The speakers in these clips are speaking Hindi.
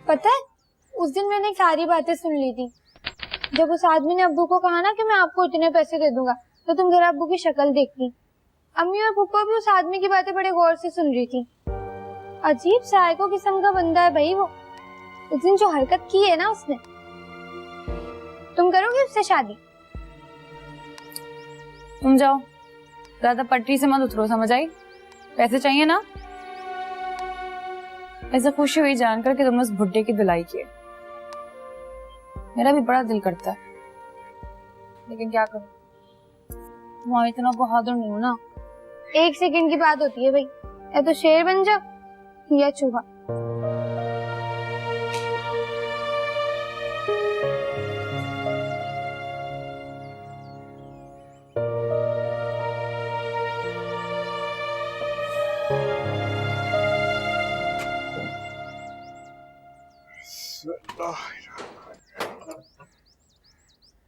पता है, उस दिन मैंने सारी बातें सुन ली थी। जब उस आदमी ने अब्बू को कहा ना कि मैं आपको इतने पैसे दे दूंगा, तो तुम जरा अब्बू की शक्ल देखती। अम्मी और पुप्पा भी उस आदमी की बातें बड़े गौर से सुन रही थी। अजीब साइको किस्म का बंदा है भाई वो। उस दिन जो हरकत की है ना उसने। तुम करोगे उससे शादी? तुम जाओ, ज्यादा पटरी से मत उतरो, समझ आई? पैसे चाहिए ना? ऐसे खुशी हुई जानकर कि तुमने उस बुड्ढे की धुलाई की है। मेरा भी बड़ा दिल करता है, लेकिन क्या करूं, वहां इतना बहादुर नहीं हूं ना। 1 सेकंड की बात होती है भाई, या तो शेर बन जाओ या चूहा।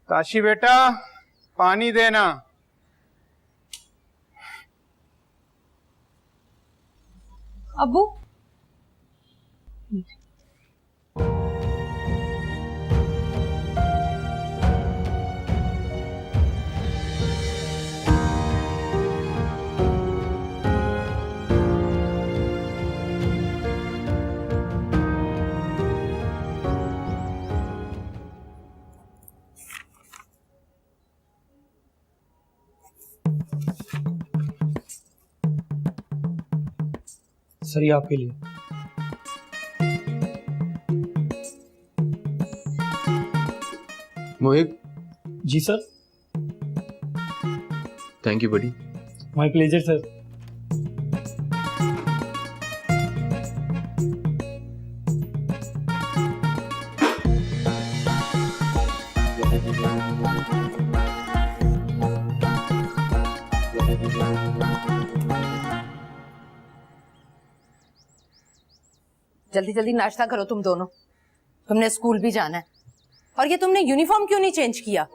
काशी बेटा, पानी देना। अब्बू, सर ये आपके लिए। Mohit. Ji sir. Thank you buddy. My pleasure sir. जल्दी जल्दी नाश्ता करो तुम दोनों, तुमने स्कूल भी जाना है। और ये तुमने यूनिफॉर्म क्यों नहीं चेंज किया?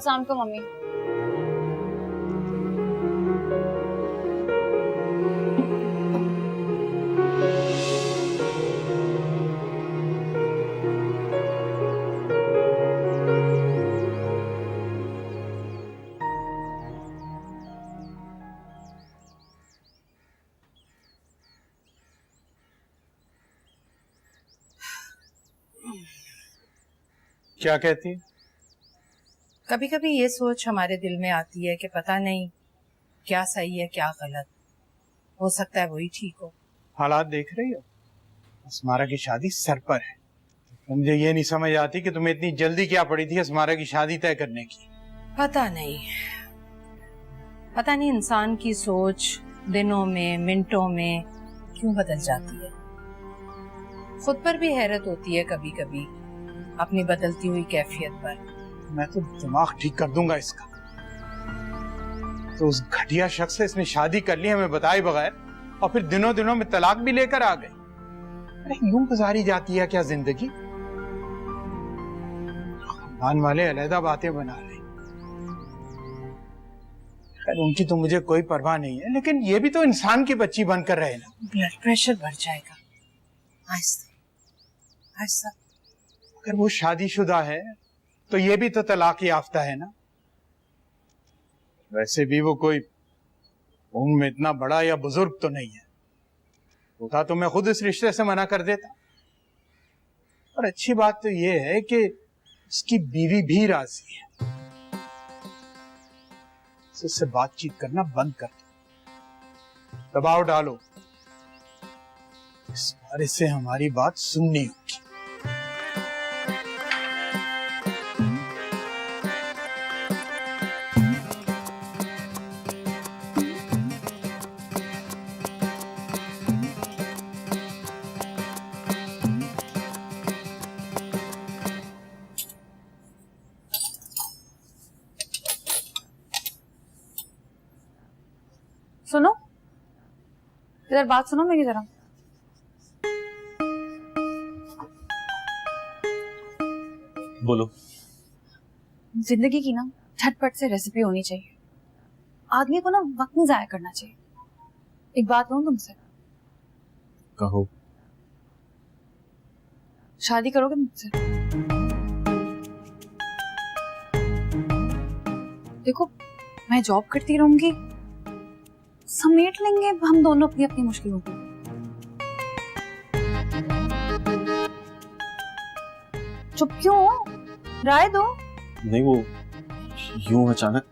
शाम को मम्मी। क्या कहती है? कभी कभी ये सोच हमारे दिल में आती है कि पता नहीं क्या सही है क्या गलत, हो सकता है वही ठीक हो। हालात देख रही हो, अस्मारा की शादी सर पर है। मुझे ये नहीं समझ आती कि तुम्हें इतनी जल्दी क्या पड़ी थी अस्मारा की शादी तय करने की। पता नहीं इंसान की सोच दिनों में मिनटों में क्यों बदल जाती है। खुद पर भी हैरत होती है कभी कभी अपनी बदलती हुई कैफियत पर। मैं तो दिमाग ठीक कर दूंगा इसका। तो उस घटिया शख्स से इसने शादी कर ली हमें बताए बगैर, और फिर दिनों दिनों में तलाक भी लेकर आ गई। अरे यूं गुजारी जाती है क्या जिंदगी? खानदान वाले अलहदा बातें बना रहे। खैर उनकी तो मुझे कोई परवाह नहीं है, लेकिन ये भी तो इंसान की बच्ची बनकर रहे ना। ब्लड प्रेशर बढ़ जाएगा। आहिस्ता आहिस्ता। अगर वो शादीशुदा है तो ये भी तो तलाक याफ्ता है ना। वैसे भी वो कोई उम्र में इतना बड़ा या बुजुर्ग तो नहीं है। होता तो मैं खुद इस रिश्ते से मना कर देता। और अच्छी बात तो ये है कि इसकी बीवी भी राजी है। इससे बातचीत करना बंद कर दो, दबाव डालो। इस बार इससे हमारी बात सुननी होगी। सुनो, इधर बात सुनो मेरी जरा। बोलो। जिंदगी की ना झटपट से रेसिपी होनी चाहिए। आदमी को ना वक्त नहीं जाया करना चाहिए। एक बात कहूं तुमसे, कहो। शादी करोगे मुझसे? देखो, मैं जॉब करती रहूंगी, समेट लेंगे हम दोनों अपनी अपनी मुश्किलों को। चुप क्यों हो? राय दो। नहीं, वो यूं अचानक।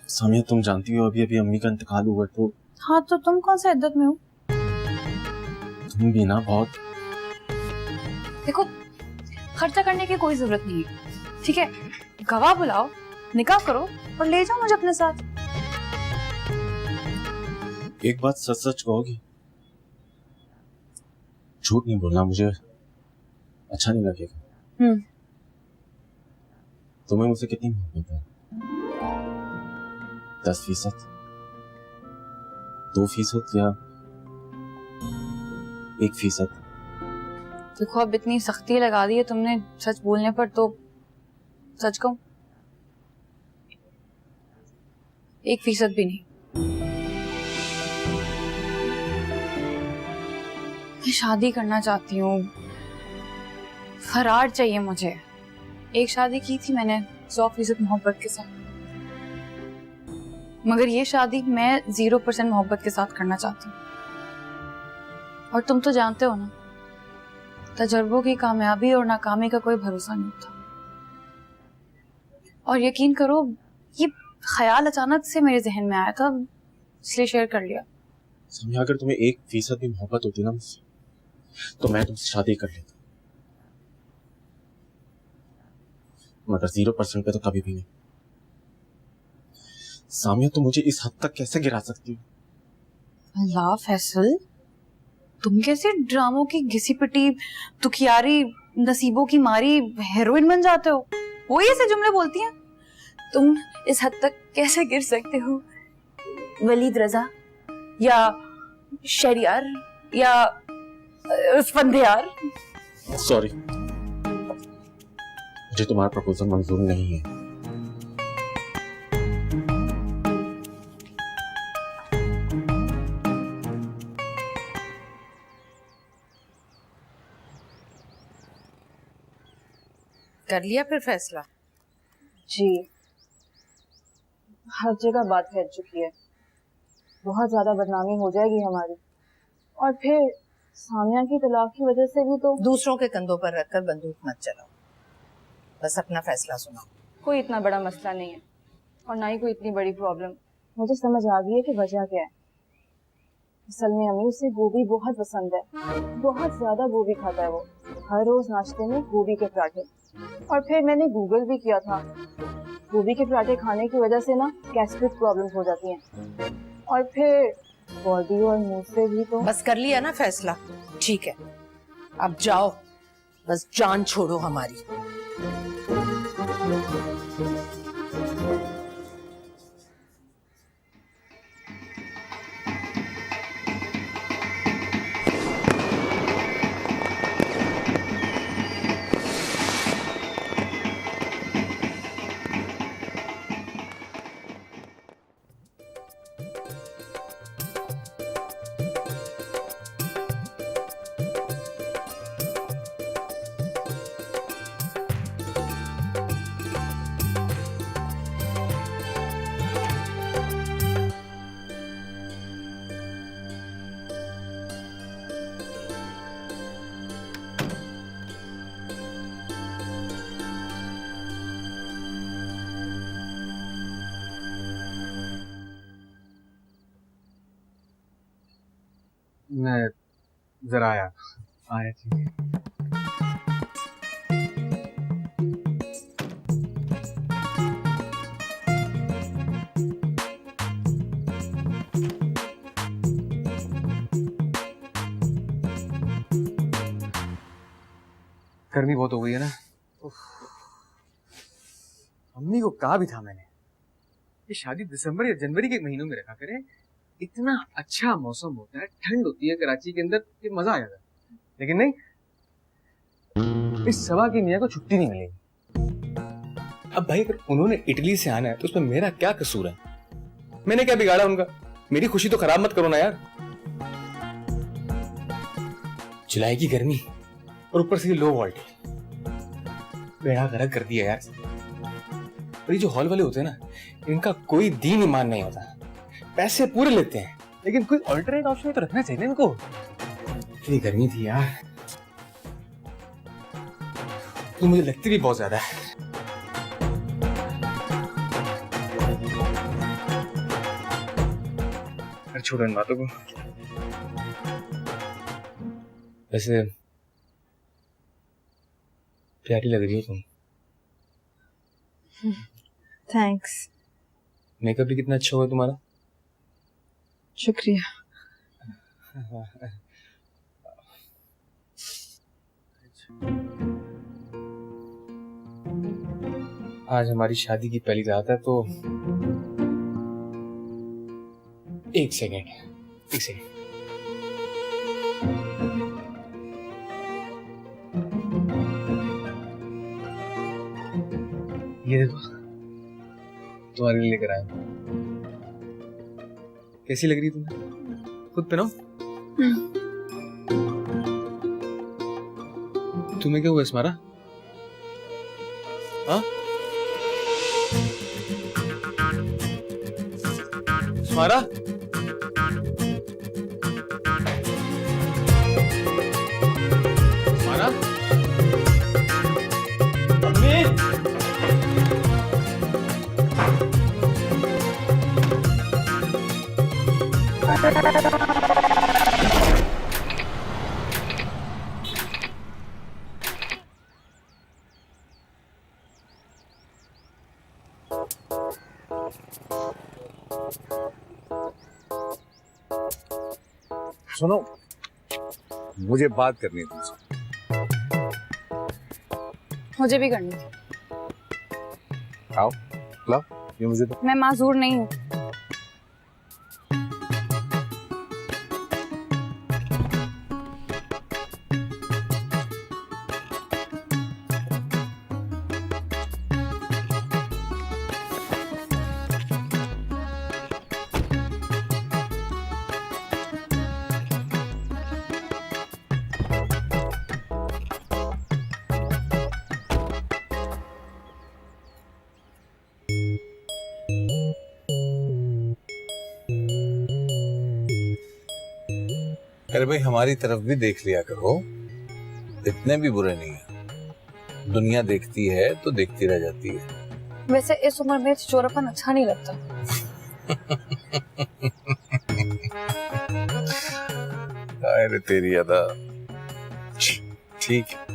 सामिया, तुम जानती हो अभी अभी अम्मी का इंतकाल हुआ, तो हाँ, तो तुम कौन सा इद्दत में हो? तुम भी ना बहुत। देखो, खर्चा करने की कोई जरूरत नहीं है, ठीक है? गवाह बुलाओ, निकाह करो और ले जाओ मुझे अपने साथ। एक बात सच सच कहोगी? झूठ नहीं बोलना, मुझे अच्छा नहीं लगेगा। तुम्हें मुझसे कितनी मोहब्बत है? 10%, 2% या 1%? देखो, अब इतनी सख्ती लगा दी है तुमने सच बोलने पर, तो सच कहूं, 1% भी नहीं। मैं शादी करना चाहती हूँ, फरार चाहिए मुझे। एक शादी की थी मैंने 100% मोहब्बत के साथ, मगर ये शादी मैं 0% मोहब्बत के साथ करना चाहती हूँ। और तुम तो जानते हो ना, तजर्बों की कामयाबी और नाकामी का कोई भरोसा नहीं होता। और यकीन करो, ये ख्याल अचानक से मेरे जहन में आया था, इसलिए शेयर कर लिया। सामिया, अगर तुम्हें 1% भी मोहब्बत होती ना मुझसे, तो मैं तुमसे शादी कर लेता, मगर 0% पे तो कभी भी नहीं। सामिया, तुम मुझे इस हद तक कैसे गिरा सकती हो? अल्लाह फैसल, तुम कैसे ड्रामों की घिसी पिटी, दुखियारी, नसीबों की मारी हेरोइन बन जाते हो? वो ऐसे जुमले बोलती हैं। तुम इस हद तक कैसे गिर सकते हो? वलीद रजा या शरियार या फंदियार? सॉरी, मुझे तुम्हारा प्रपोजल मंजूर नहीं है। कर लिया फिर फैसला? जी, हर जगह बात फैल चुकी है, बहुत ज्यादा बदनामी हो जाएगी हमारी। और फिर सामिया की तलाक की वजह से भी तो। दूसरों के कंधों पर रखकर बंदूक मत चलाओ, बस अपना फैसला सुनाओ। कोई इतना बड़ा मसला नहीं है और ना ही कोई इतनी बड़ी प्रॉब्लम। मुझे समझ आ गई है कि वजह क्या है। असल में अमीर से गोभी बहुत पसंद है, बहुत ज्यादा गोभी खाता है वो, हर रोज नाश्ते में गोभी के पराठे। और फिर मैंने गूगल भी किया था, गोभी के पराठे खाने की वजह से ना गैस्ट्रिक प्रॉब्लम हो जाती हैं, और फिर बॉडी और मुंह से भी तो। बस कर लिया ना फैसला? ठीक है, अब जाओ, बस जान छोड़ो हमारी। मैं जरा आया थी। गर्मी बहुत हो गई है ना। अम्मी को कहा भी था मैंने, ये शादी दिसंबर या जनवरी के महीनों में रखा करें, इतना अच्छा मौसम होता है, ठंड होती है कराची के अंदर कि मजा आ जाता है, लेकिन नहीं, इस सवा की मियाँ को छुट्टी नहीं मिलेगी। अब भाई अगर उन्होंने इटली से आना है तो उसमें मेरा क्या कसूर है? मैंने क्या बिगाड़ा उनका? मेरी खुशी तो खराब मत करो ना यार। जुलाई की गर्मी और ऊपर से ये लो वोल्टेज, बेड़ा गर्क कर दिया यार। और ये जो हॉल वाले होते हैं ना, इनका कोई दीन ईमान नहीं होता, पैसे पूरे लेते हैं, लेकिन कोई ऑल्टरनेट ऑप्शन तो रखना चाहिए ना इनको। इतनी गर्मी थी यार, तो मुझे लगती भी बहुत ज्यादा है। अरे छोड़ो इन बातों को। वैसे प्यारी लग रही हो तुम। थैंक्स। मेकअप भी कितना अच्छा हुआ तुम्हारा। शुक्रिया। आज हमारी शादी की पहली रात है, तो एक सेकेंड। ये देखो तुम्हारे लिए लेकर आया। कैसी लग रही तुम्हें? खुद पहनाओ। तुम्हें क्या हुआ स्मारा? हाँ स्मारा? स्मारा? अम्मी? सुनो, मुझे बात करनी है तुमसे। मुझे भी करनी है। आओ, लो, ये मुझे दो। मैं माजूर नहीं हूँ। अरे भाई, हमारी तरफ भी देख लिया करो, इतने भी बुरे नहीं है। दुनिया देखती है तो देखती रह जाती है। वैसे इस उम्र में चोरापन अच्छा नहीं लगता। अरे तेरी अदा ठीक है।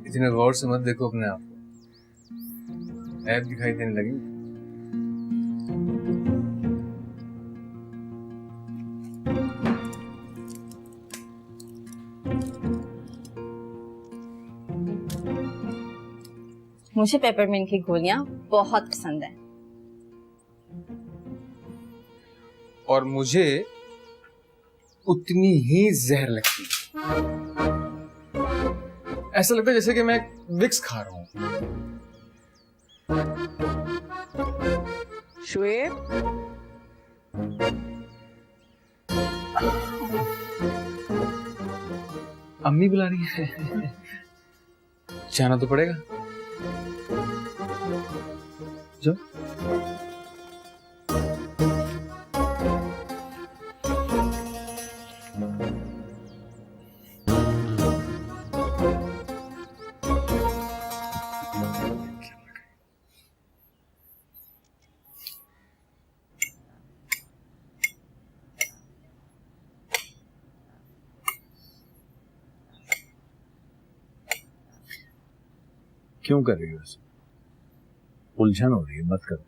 इतने गौर से मत देखो अपने आप को, ऐप दिखाई देने लगी। मुझे पेपरमिंट की गोलियां बहुत पसंद है। और मुझे उतनी ही जहर लगती है। ऐसा लगता है जैसे कि मैं विक्स खा रहा हूं। शुएब, अम्मी बुला रही है, जाना तो पड़ेगा। जो क्यों कर रही हो ऐसे? उलझन हो रही है, मत करो।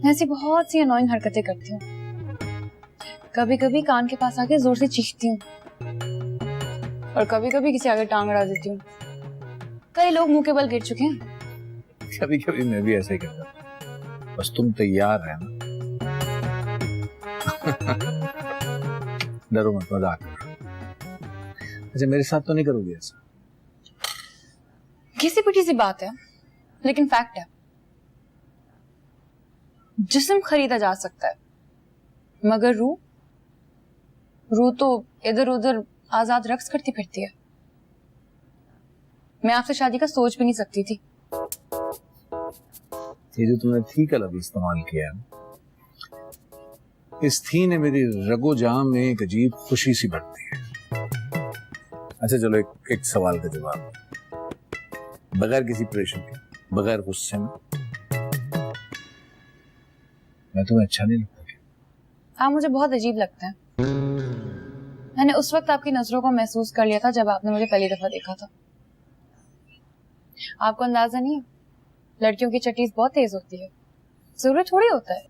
मैं ऐसी बहुत सी अनोइंग हरकतें करती हूँ। कभी कभी कान के पास आके जोर से चीखती हूँ और कभी कभी किसी आगे टांग अड़ा देती हूँ। कई लोग मुंह के बल गिर चुके हैं। कभी कभी मैं भी ऐसा ही करता हूँ, बस तुम तैयार है ना। डरो मत, मजाक करो। अच्छा मेरे साथ तो नहीं करोगी ऐसा? घिसी पिटी सी बात है लेकिन फैक्ट है। जिस्म खरीदा जा सकता है मगर रूह तो इधर उधर आजाद रक्स करती फिरती है। मैं आपसे शादी का सोच भी नहीं सकती थी। ये जो तुमने थी का लफ्ज इस्तेमाल किया है, इस थी ने मेरी रगो-जां में एक अजीब खुशी सी बढ़ती है। अच्छा चलो एक सवाल का जवाब, बगैर किसी प्रेशर के, बगैर गुस्से में, मैं तुम्हें अच्छा नहीं लगता क्या? आप मुझे बहुत अजीब लगता है। मैंने उस वक्त आपकी नजरों को महसूस कर लिया था जब आपने मुझे पहली दफा देखा था। आपको अंदाजा नहीं है, लड़कियों की चटीज बहुत तेज होती है। जरूरी थोड़ी होता है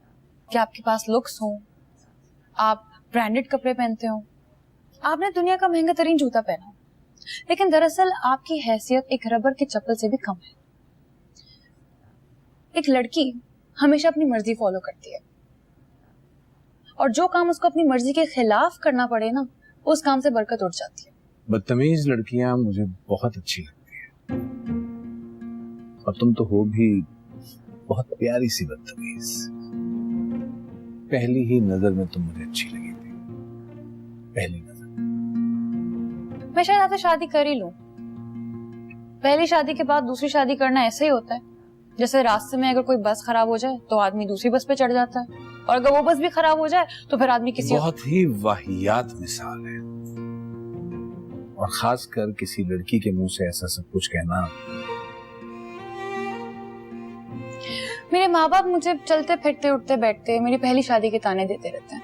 कि आपके पास लुक्स हो, आप ब्रांडेड कपड़े पहनते हो, आपने दुनिया का महंगा तरीन जूता पहना, लेकिन दरअसल आपकी हैसियत एक रबर की चप्पल से भी कम है। एक लड़की हमेशा अपनी मर्जी फॉलो करती है और जो काम उसको अपनी मर्जी के खिलाफ करना पड़े ना, उस काम से बरकत उठ जाती है। बदतमीज लड़कियां मुझे बहुत अच्छी लगती है, और तुम तो हो भी बहुत प्यारी सी बदतमीज। पहली ही नजर में तुम मुझे अच्छी लगी थी, पहली नजर। मैं शायद आपसे शादी कर ही लूं। पहली शादी के बाद दूसरी शादी करना ऐसे ही होता है जैसे रास्ते में अगर कोई बस खराब हो जाए तो आदमी दूसरी बस पे चढ़ जाता है, और अगर वो बस भी खराब हो जाए तो फिर आदमी किसी बहुत ही वाहियात मिसाल है, और खासकर किसी लड़की के मुंह से ऐसा सब कुछ कहना। मेरे माँ बाप मुझे चलते फिरते उठते बैठते मेरी पहली शादी के ताने देते रहते हैं,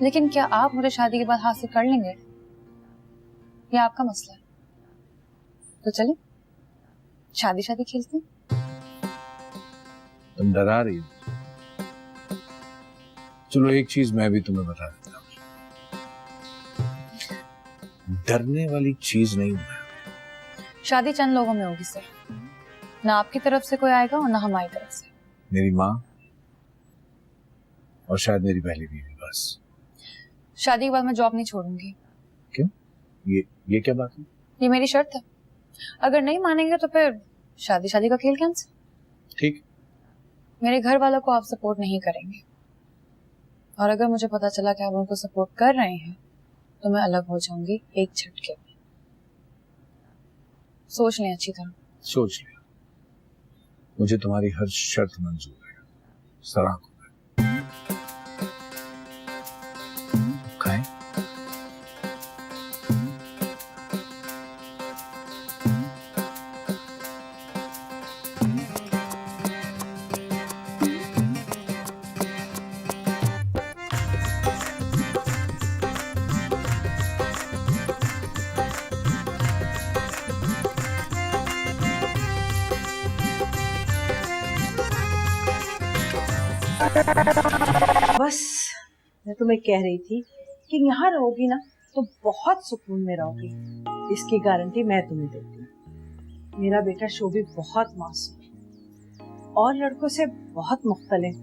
लेकिन क्या आप मुझे शादी के बाद हासिल कर लेंगे? ये आपका मसला है। तो चलिए शादी खेलते हैं। तुम डरा रही हो। चलो एक चीज मैं भी तुम्हें बता देता हूँ, डरने वाली चीज नहीं है। शादी चंद लोगों में होगी सर, ना आपकी तरफ से कोई आएगा और ना हमारी तरफ से। मेरी माँ और शायद मेरी पहली बीवी, बस। शादी के बाद मैं जॉब नहीं छोड़ूंगी। क्यों? ये क्या बात है? ये मेरी शर्त है। अगर नहीं मानेंगे तो फिर शादी का खेल कैंसिल। ठीक। मेरे घर वालों को आप सपोर्ट नहीं करेंगे, और अगर मुझे पता चला कि आप उनको सपोर्ट कर रहे हैं तो मैं अलग हो जाऊंगी एक झटके में। सोच लें अच्छी तरह। सोच लिया, मुझे तुम्हारी हर शर्त मंजूर है। सराहना खाएं? बस मैं तुम्हें कह रही थी कि यहाँ रहोगी ना तो बहुत सुकून में रहोगी, इसकी गारंटी मैं तुम्हें देती हूँ। मेरा बेटा शोभी बहुत मासूम और लड़कों से बहुत मुख्तलिफ।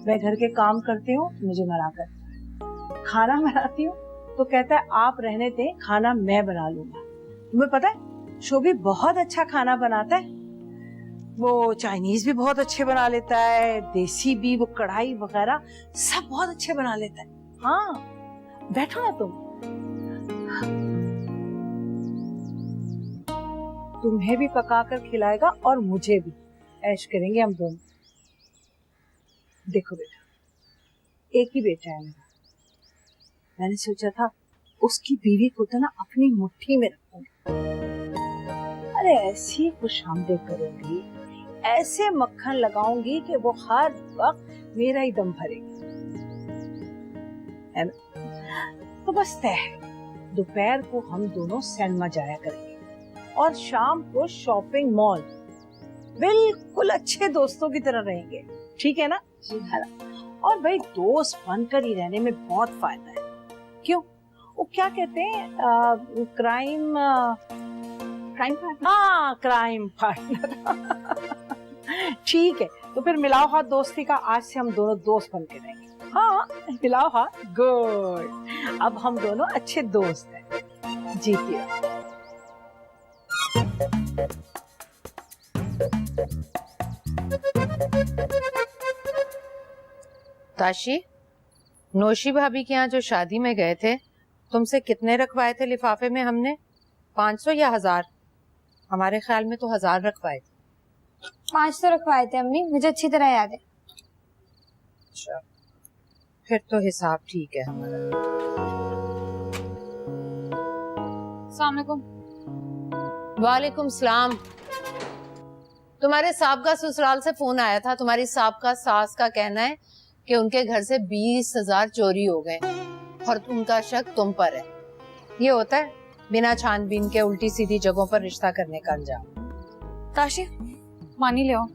मैं घर के काम करती हूँ मुझे मना करता है, खाना बनाती हूँ तो कहता है आप रहने दें, खाना मैं बना लूंगा। तुम्हें पता है शोभी बहुत अच्छा खाना बनाता है, वो चाइनीज भी बहुत अच्छे बना लेता है, देसी भी, वो कढ़ाई वगैरह सब बहुत अच्छे बना लेता है। हाँ बैठो ना तुम्हें भी पकाकर खिलाएगा और मुझे भी, ऐश करेंगे हम दोनों। देखो बेटा, एक ही बेटा है मेरा, मैंने सोचा था उसकी बीवी को तो ना अपनी मुट्ठी में रखूंगी। अरे ऐसी खुशामदीद करूंगी, ऐसे मक्खन लगाऊंगी कि वो हर वक्त मेरा ही दम भरेगी, है ना? तो बस तय है, दोपहर को हम दोनों सिनेमा जाया करेंगे और शाम को शॉपिंग मॉल। बिल्कुल अच्छे दोस्तों की तरह रहेंगे, ठीक है ना? है ना? और भाई दोस्त बनकर ही रहने में बहुत फायदा है। क्यों? वो क्या कहते हैं, क्राइम पार्टनर। हाँ, क्राइम पार्टनर। ठीक है, तो फिर मिलाओ हाथ दोस्ती का। आज से हम दोनों दोस्त बन के रहेंगे। हाँ, मिलाओ हाथ। गुड, अब हम दोनों अच्छे दोस्त हैं। जीती रहो। ताशी, नौशी भाभी के यहाँ जो शादी में गए थे, तुमसे कितने रखवाए थे लिफाफे में हमने? 500 या 1000? हमारे ख्याल में तो 1000 रखवाए थे। 500 रखवाए थे अम्मी, मुझे अच्छी तरह याद है। अच्छा, फिर तो हिसाब ठीक है हमारा। अस्सलाम वालेकुम। वालेकुम सलाम। तुम्हारे साहब का ससुराल से फोन आया था। तुम्हारी साहब का सास का कहना है कि उनके घर से 20,000 चोरी हो गए और उनका शक तुम पर है। ये होता है बिना छानबीन के उल्टी सीधी जगहों पर रिश्ता करने का अंजाम। ताशी, पानी ले आओ।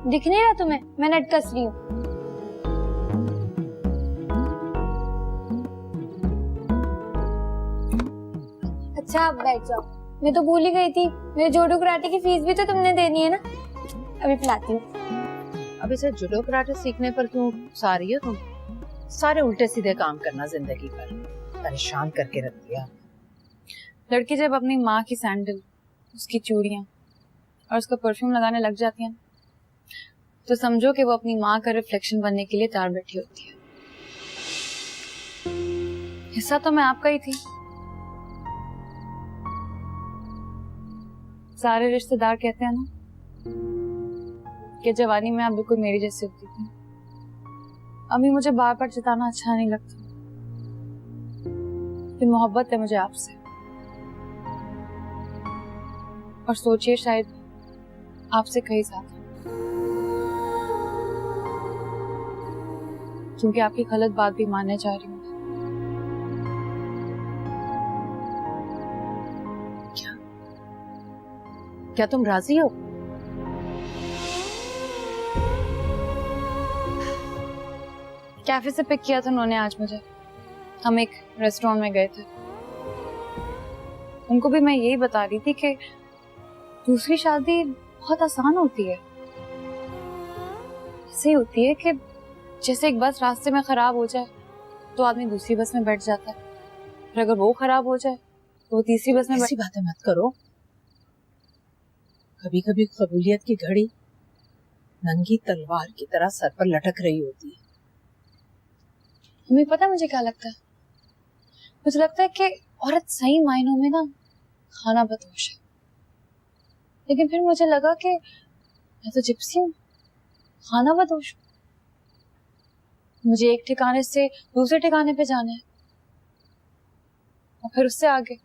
दिख नहीं रहा तुम्हें? मैं नट कस रही हूँ। अच्छा, आप बैठ जाओ। मैं तो भूल ही गई थी, मेरे जोडो कराटे की फीस भी तो तुमने देनी है ना। अभी पिलाती हूँ। अब इसे जुडो कराटे सीखने पर क्यों उकसा रही हो तुम? सारे उल्टे सीधे काम करना जिंदगी भर परेशान करके रख दिया। लड़की जब अपनी माँ की सैंडल, उसकी चूड़ियाँ और उसका परफ्यूम लगाने लग जाती है तो समझो कि वो अपनी माँ का रिफ्लेक्शन बनने के लिए तैयार बैठी होती है। हिस्सा तो मैं आपका ही थी। सारे रिश्तेदार कहते हैं ना कि जवानी में आप बिल्कुल मेरी जैसी होती थी। अम्मी, मुझे बार बार जताना अच्छा नहीं लगता, फिर मोहब्बत है मुझे आपसे। और सोचिए शायद आपसे कहीं ज्यादा, क्योंकि आपकी गलत बात भी मानने जा रही हूँ। क्या तुम राजी हो? कैफे से पिक किया था उन्होंने आज मुझे। हम एक रेस्टोरेंट में गए थे। उनको भी मैं यही बता रही थी कि दूसरी शादी बहुत आसान होती है। ऐसे होती है कि जैसे एक बस रास्ते में खराब हो जाए तो आदमी दूसरी बस में बैठ जाता है, फिर अगर वो खराब हो जाए तो वो तीसरी बस में ऐसी बातें मत करो। कभी कभी कबूलियत की घड़ी नंगी तलवार की तरह सर पर लटक रही होती है। तुम्हें पता मुझे क्या लगता है? मुझे लगता है कि औरत सही मायनों में ना खाना बदोश है, लेकिन फिर मुझे लगा कि मैं तो जिप्सी हूँ, खाना बदोश हूँ। मुझे एक ठिकाने से दूसरे ठिकाने पे जाना है और फिर उससे आगे,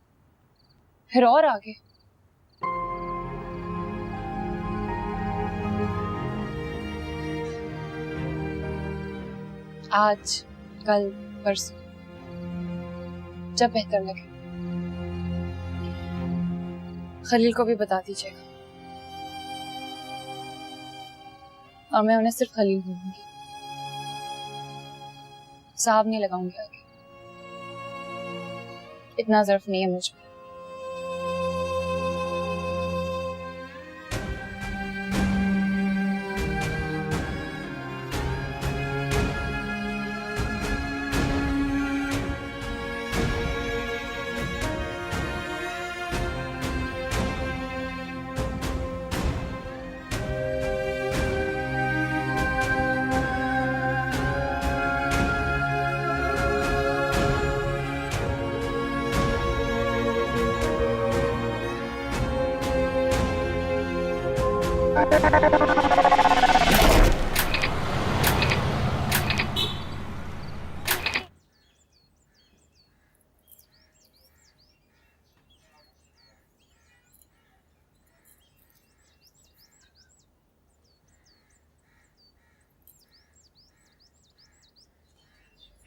फिर और आगे। आज, कल, परसों, जब बेहतर लगे। खलील को भी बता दीजिएगा और मैं उन्हें सिर्फ खलील बोलूंगी, साहब नहीं लगाऊंगी आगे। इतना ज़र्फ नहीं है मुझ में।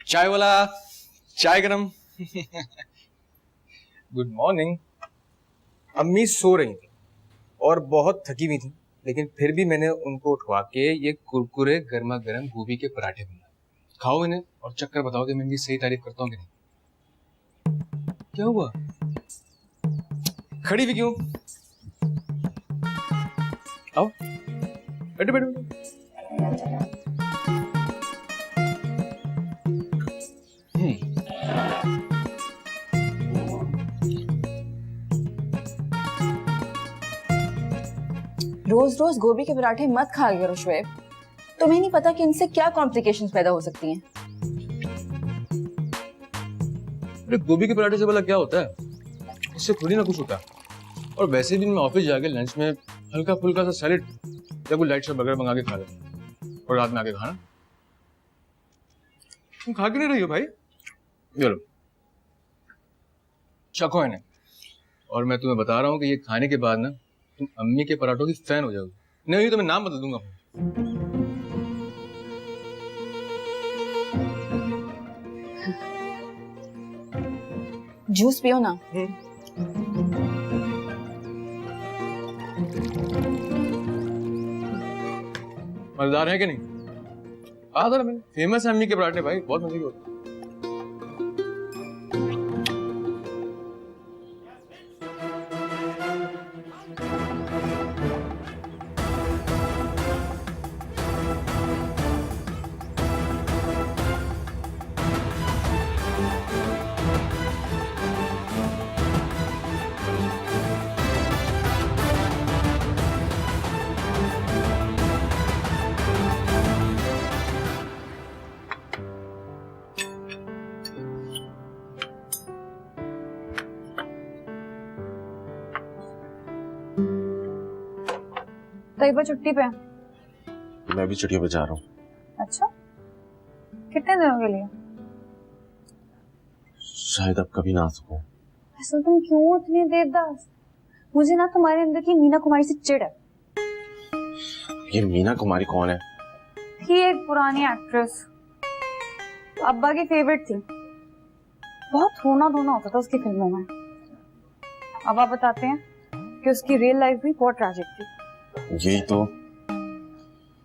चाय वाला, चाय गरम। Good morning. अम्मी सो रही थी और बहुत थकी हुई थी, लेकिन फिर भी मैंने उनको उठवा के ये कुरकुरे गर्मा गर्म गोभी के पराठे बनाए। खाओ इन्हें और चक्कर बताओ कि मैं इनकी सही तारीफ करता हूँ कि नहीं। क्या हुआ? खड़ी भी क्यों? आओ, बैठो बैठो। रोज रोज गोभी के पराठे मत खाया करो शुएब। तुम्हें नहीं पता कि इनसे क्या कॉम्प्लिकेशंस पैदा हो सकती हैं। अरे गोभी के पराठे से भला क्या होता है? इससे थोड़ी ना कुछ होता है। और वैसे भी मैं ऑफिस जाके लंच में हल्का फुल्का सा सैलेड या कोई लाइट सा बर्गर मंगा के खा लेता हूँ। और रात में आके खाना। तुम खा क्यों नहीं रही हो भाई? ये लो, चखो इन्हें। और मैं तुम्हें बता रहा हूँ कि ये खाने के बाद ना तुम अम्मी के पराठों की फैन हो जाओगी। नहीं तो मैं नाम बदल दूंगा। जूस पियो ना। मजेदार है कि नहीं? आदर में फेमस है अम्मी के पराठे भाई, बहुत मजे के होते हैं। तैयबा छुट्टी पे है। मैं भी छुट्टियों पे जा रहा हूँ। अच्छा, कितने दिनों के लिए? शायद अब कभी ना आ सकूं। ऐसा तुम क्यों इतनी देवदास? मुझे ना तुम्हारे अंदर की मीना कुमारी से चिढ़ है। ये मीना कुमारी कौन है? थी एक पुरानी एक्ट्रेस, अब्बा की फेवरेट थी। बहुत रोना धोना होता था उसकी फिल्मों में। अब आप बताते हैं कि उसकी रियल लाइफ भी बहुत ट्रैजिक थी। यही तो,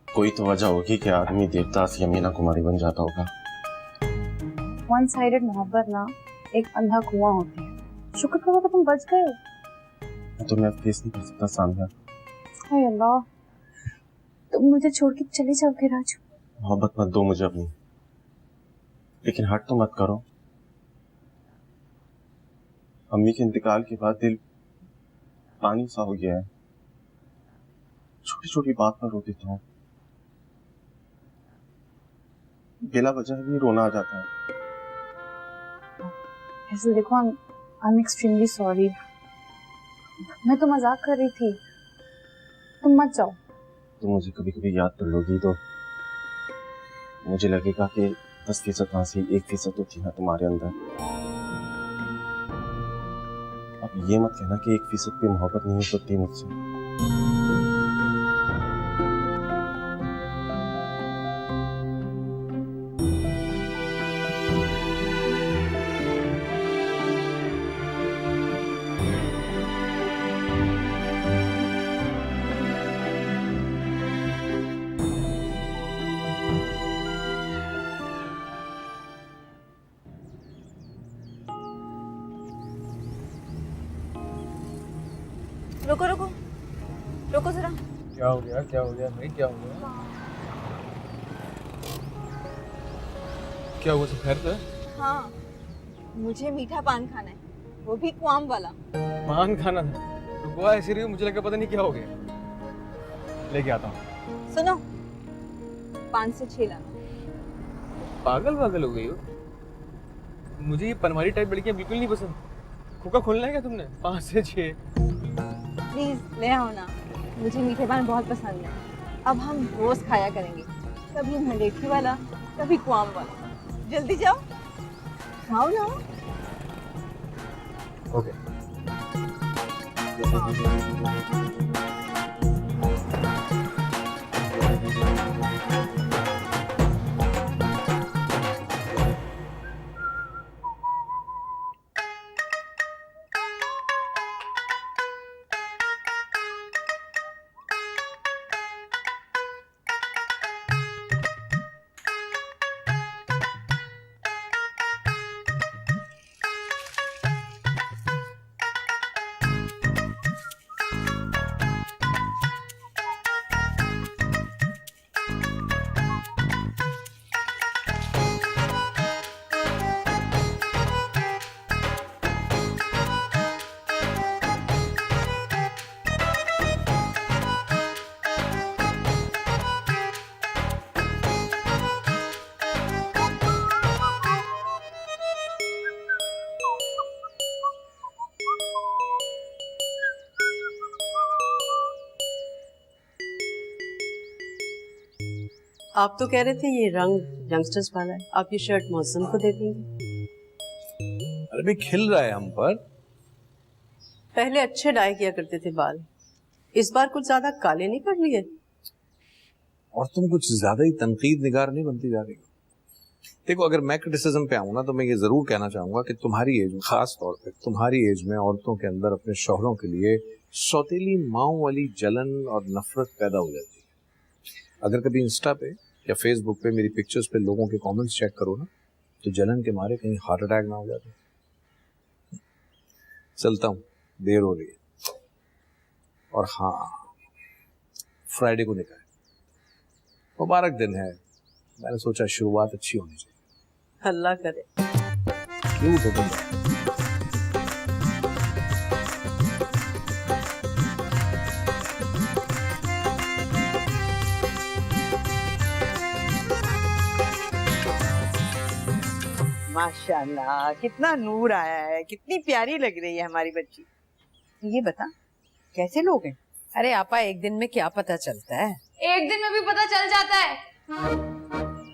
कोई तो वजह होगी कि आदमी देवदास या मीना कुमारी बन जाता होगा। वन साइडेड मोहब्बत ना एक अंधा कुआं होती है। शुक्र करो कि तुम बच गए। तो मैं फेस नहीं कर सकता सामने। हाय अल्लाह, तुम मुझे छोड़ के चले जाओगे राजू? मोहब्बत मत दो मुझे अपनी, लेकिन हट तो मत करो। अम्मी के इंतकाल के बाद दिल पानी सा हो गया है। छोटी छोटी बात पर रो देता हूँ, बिला वजह भी रोना आ जाता है। ऐसे देखो, आई एम एक्सट्रीमली सॉरी। मैं तो मजाक कर रही थी, तुम मत जाओ। तुम मुझे कभी कभी याद कर लोगी तो मुझे लगेगा कि 10% हंसी 1% तो थी ना तुम्हारे अंदर। अब ये मत कहना कि 1% भी मोहब्बत नहीं होती मुझसे। रुको रुको रुको जरा। क्या हो गया? क्या हो गया भाई? क्या हो गया? क्या हुआ? सब खैर तो है? हाँ, मुझे मीठा पान खाना है, वो भी क्वाम वाला। पान खाना था? रुको, ऐसे रही हो, मुझे लगा पता नहीं क्या हो गया। लेके आता हूँ। सुनो, 5 से 6 लाना। पागल पागल हो गई हो? मुझे ये पनवारी टाइप लड़कियां बिल्कुल नहीं पसंद। खोखा खोलना है क्या तुमने? 5 से 6 प्लीज ले आओ ना, मुझे मीठे पान बहुत पसंद है। अब हम रोज खाया करेंगे, कभी मलेठी वाला, कभी क्वाम वाला। जल्दी जाओ, खाओ ना। ओके। आप तो कह रहे थे ये रंग यंगस्टर्स वाला है, आप ये शर्ट मौसम को दे देंगे? अरे भाई खिल रहा है हम पर। पहले अच्छे डाई किया करते थे बाल, इस बार कुछ ज्यादा काले नहीं कर लिए? और तुम कुछ ज्यादा ही तनकीद निगार नहीं बनती जा रही हो। देखो अगर मैं क्रिटिसिज्म पे आऊँ ना तो मैं ये जरूर कहना चाहूंगा कि तुम्हारी एज में, खास तौर पे तुम्हारी एज में औरतों के अंदर अपने शौहरों के लिए सौतेली माओ वाली जलन और नफरत पैदा हो जाती है। अगर कभी इंस्टा पे या फेसबुक पे मेरी पिक्चर्स पे लोगों के कमेंट्स चेक करो ना तो जलन के मारे कहीं हार्ट अटैक ना हो जाते। चलता हूँ, देर हो रही है। और हाँ, फ्राइडे को निकाह है, मुबारक दिन है। मैंने सोचा शुरुआत अच्छी होनी चाहिए। अल्लाह करे। क्यों तो तुम माशाल्लाह, कितना नूर आया है, कितनी प्यारी लग रही है हमारी बच्ची। ये बता कैसे लोग हैं? अरे आपा, एक दिन में क्या पता चलता है? एक दिन में भी पता चल जाता है।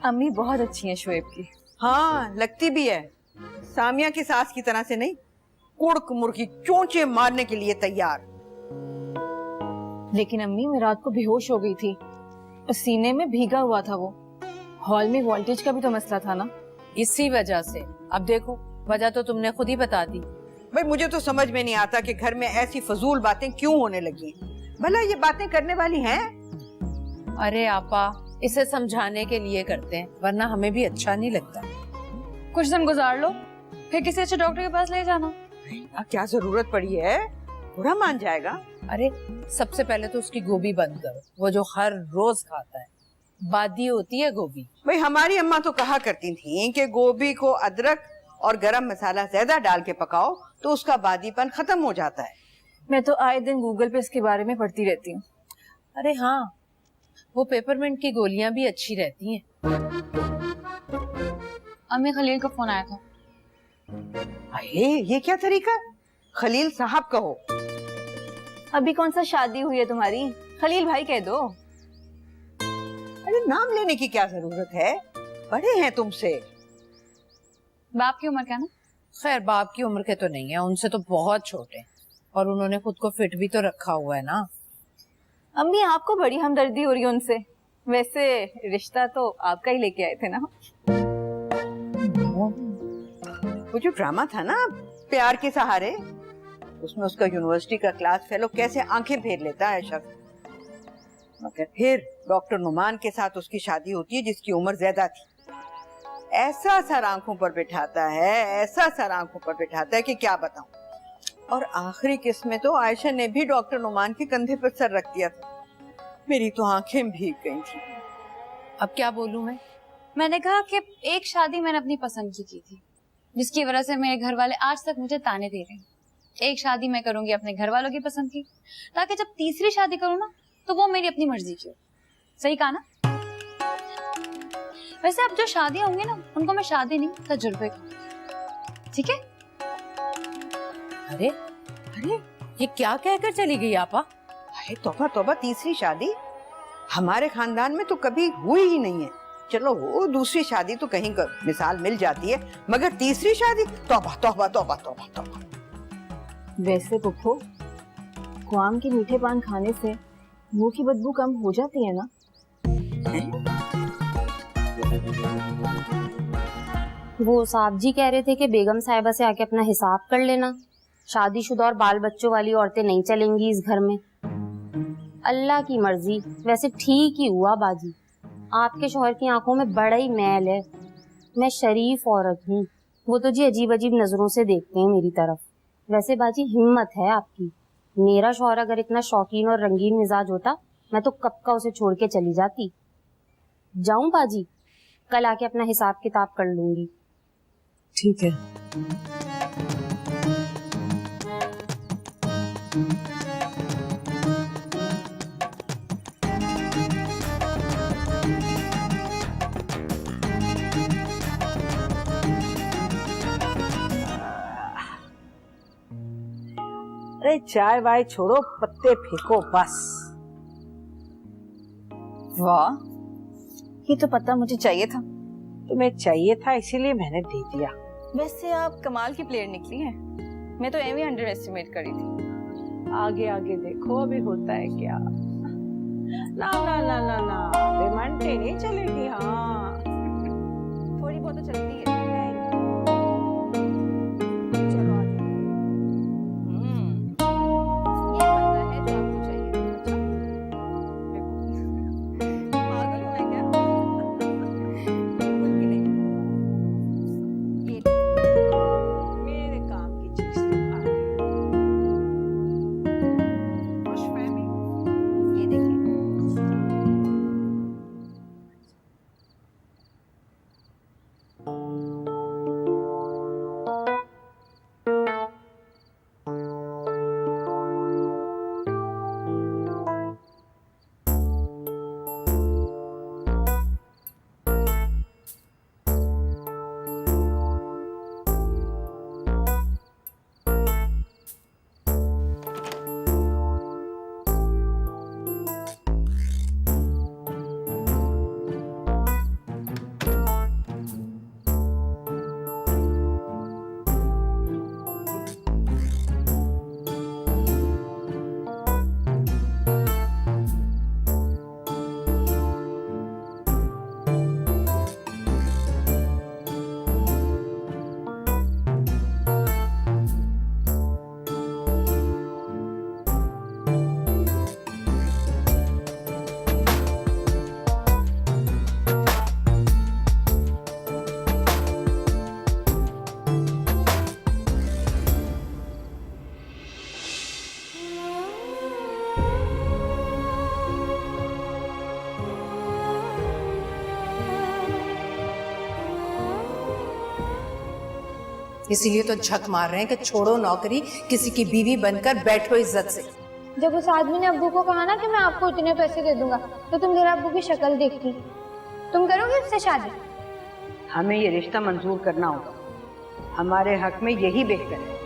अम्मी बहुत अच्छी हैं शोएब की। हाँ लगती भी है, सामिया की सास की तरह से नहीं, कुड़क मुर्गी चोंचे मारने के लिए तैयार। लेकिन अम्मी मैं रात को बेहोश हो गई थी, सीने में भीगा हुआ था वो। हॉल में वोल्टेज का भी तो मसला था ना। इसी वजह से। अब देखो, वजह तो तुमने खुद ही बता दी। भाई मुझे तो समझ में नहीं आता कि घर में ऐसी फजूल बातें क्यों होने लगी हैं। भला ये बातें करने वाली हैं? अरे आपा, इसे समझाने के लिए करते हैं, वरना हमें भी अच्छा नहीं लगता। कुछ दिन गुजार लो, फिर किसी अच्छे डॉक्टर के पास ले जाना। अब क्या जरूरत पड़ी है, बुरा मान जाएगा। अरे सबसे पहले तो उसकी गोभी बंद करो, वो जो हर रोज खाता है। बादी होती है गोभी। भाई हमारी अम्मा तो कहा करती थी कि गोभी को अदरक और गरम मसाला ज्यादा डाल के पकाओ तो उसका बादीपन खत्म हो जाता है। मैं तो आए दिन गूगल पे इसके बारे में पढ़ती रहती हूँ। अरे हाँ, वो पेपरमिंट की गोलियां भी अच्छी रहती हैं। अम्मी खलील का फोन आया था। अरे ये क्या तरीका? खलील साहब कहो। अभी कौन सा शादी हुई है तुम्हारी, खलील भाई कह दो। अरे नाम लेने की क्या जरूरत है, बड़े हैं तुमसे। बाप की उम्र क्या ना? खैर बाप की उम्र के तो नहीं है, उनसे तो बहुत छोटे हैं, और उन्होंने खुद को फिट भी तो रखा हुआ है ना। अम्मी आपको बड़ी हमदर्दी हो रही है उनसे। वैसे रिश्ता तो आपका ही लेके आए थे ना। वो जो ड्रामा था ना प्यार के सहारे, उसमें उसका यूनिवर्सिटी का क्लास फेलो कैसे आंखें फेर लेता है शख्स, मगर फिर डॉक्टर नुमान के साथ उसकी शादी होती है जिसकी उम्र ज्यादा थी। ऐसा सर आंखों पर बिठाता है, ऐसा सर आंखों पर बिठाता है कि क्या बताऊं। और आखिरी किस्त में तो आयशा ने भी डॉक्टर नुमान के कंधे पर सर रख दिया था। मेरी तो आंखें भीग गई थी। अब क्या बोलूं मैं? मैंने कहा कि एक शादी मैंने अपनी पसंद की थी, जिसकी वजह से मेरे घर वाले आज तक मुझे ताने दे रहे हैं। एक शादी मैं करूंगी अपने घर वालों की पसंद की, ताकि जब तीसरी शादी करूँ ना तो वो मेरी अपनी मर्जी की हो। सही कहा ना? वैसे अब जो शादी होंगी ना उनको मैं शादी नहीं, तजुर्बे कहूंगी। ठीक है? अरे अरे, ये क्या कहकर चली गई आपा? अरे तौबा तौबा, तीसरी शादी हमारे खानदान में तो कभी हुई ही नहीं है। चलो वो दूसरी शादी तो कहीं का मिसाल मिल जाती है, मगर तीसरी शादी, तौबा तौबा तौबा तौबा तौबा। वैसे पुप्पो, क्वाम के मीठे पान खाने से मुंह की बदबू कम हो जाती है ना? वो साहब जी कह रहे थे कि बेगम साहिबा से आके अपना हिसाब कर लेना, शादीशुदा और बाल बच्चों वाली औरतें नहीं चलेंगी इस घर में। अल्लाह की मर्जी। वैसे ठीक ही हुआ बाजी, आपके शौहर की आंखों में बड़ा ही मैल है। मैं शरीफ औरत हूँ, वो तो जी अजीब अजीब नजरों से देखते हैं मेरी तरफ। वैसे बाजी हिम्मत है आपकी। मेरा शौहर अगर इतना शौकीन और रंगीन मिजाज होता मैं तो कब का उसे छोड़ के चली जाती। जाऊं बाजी? कल आके अपना हिसाब किताब कर लूंगी। ठीक है। अरे चाय वाय छोड़ो, पत्ते फेंको बस। वाह, ये तो पता मुझे चाहिए था। तुम्हें चाहिए था इसीलिए मैंने दे दिया। वैसे आप कमाल की प्लेयर निकली हैं। मैं तो एवी अंडर एस्टिमेट करी थी। आगे आगे देखो अभी होता है क्या। ना ना ना ना ना बेमंटे नहीं चलेगी। हाँ थोड़ी बहुत तो चलती है। चलो आगे। ये पता है जो आपको चाहिए। अच्छा पागल हो मैं क्या? बिल्कुल भी नहीं। ये मेरे काम की चीज तो आ गई। खुशफहमी। ये देखिए। इसीलिए तो झक मार रहे हैं कि छोड़ो नौकरी, किसी की बीवी बनकर बैठो इज्जत से। जब उस आदमी ने अब्बू को कहा ना कि मैं आपको इतने पैसे दे दूंगा, तो तुम जरा अब्बू की शक्ल देखती। तुम करोगे उससे शादी? हमें ये रिश्ता मंजूर करना होगा। हमारे हक में यही बेहतर है।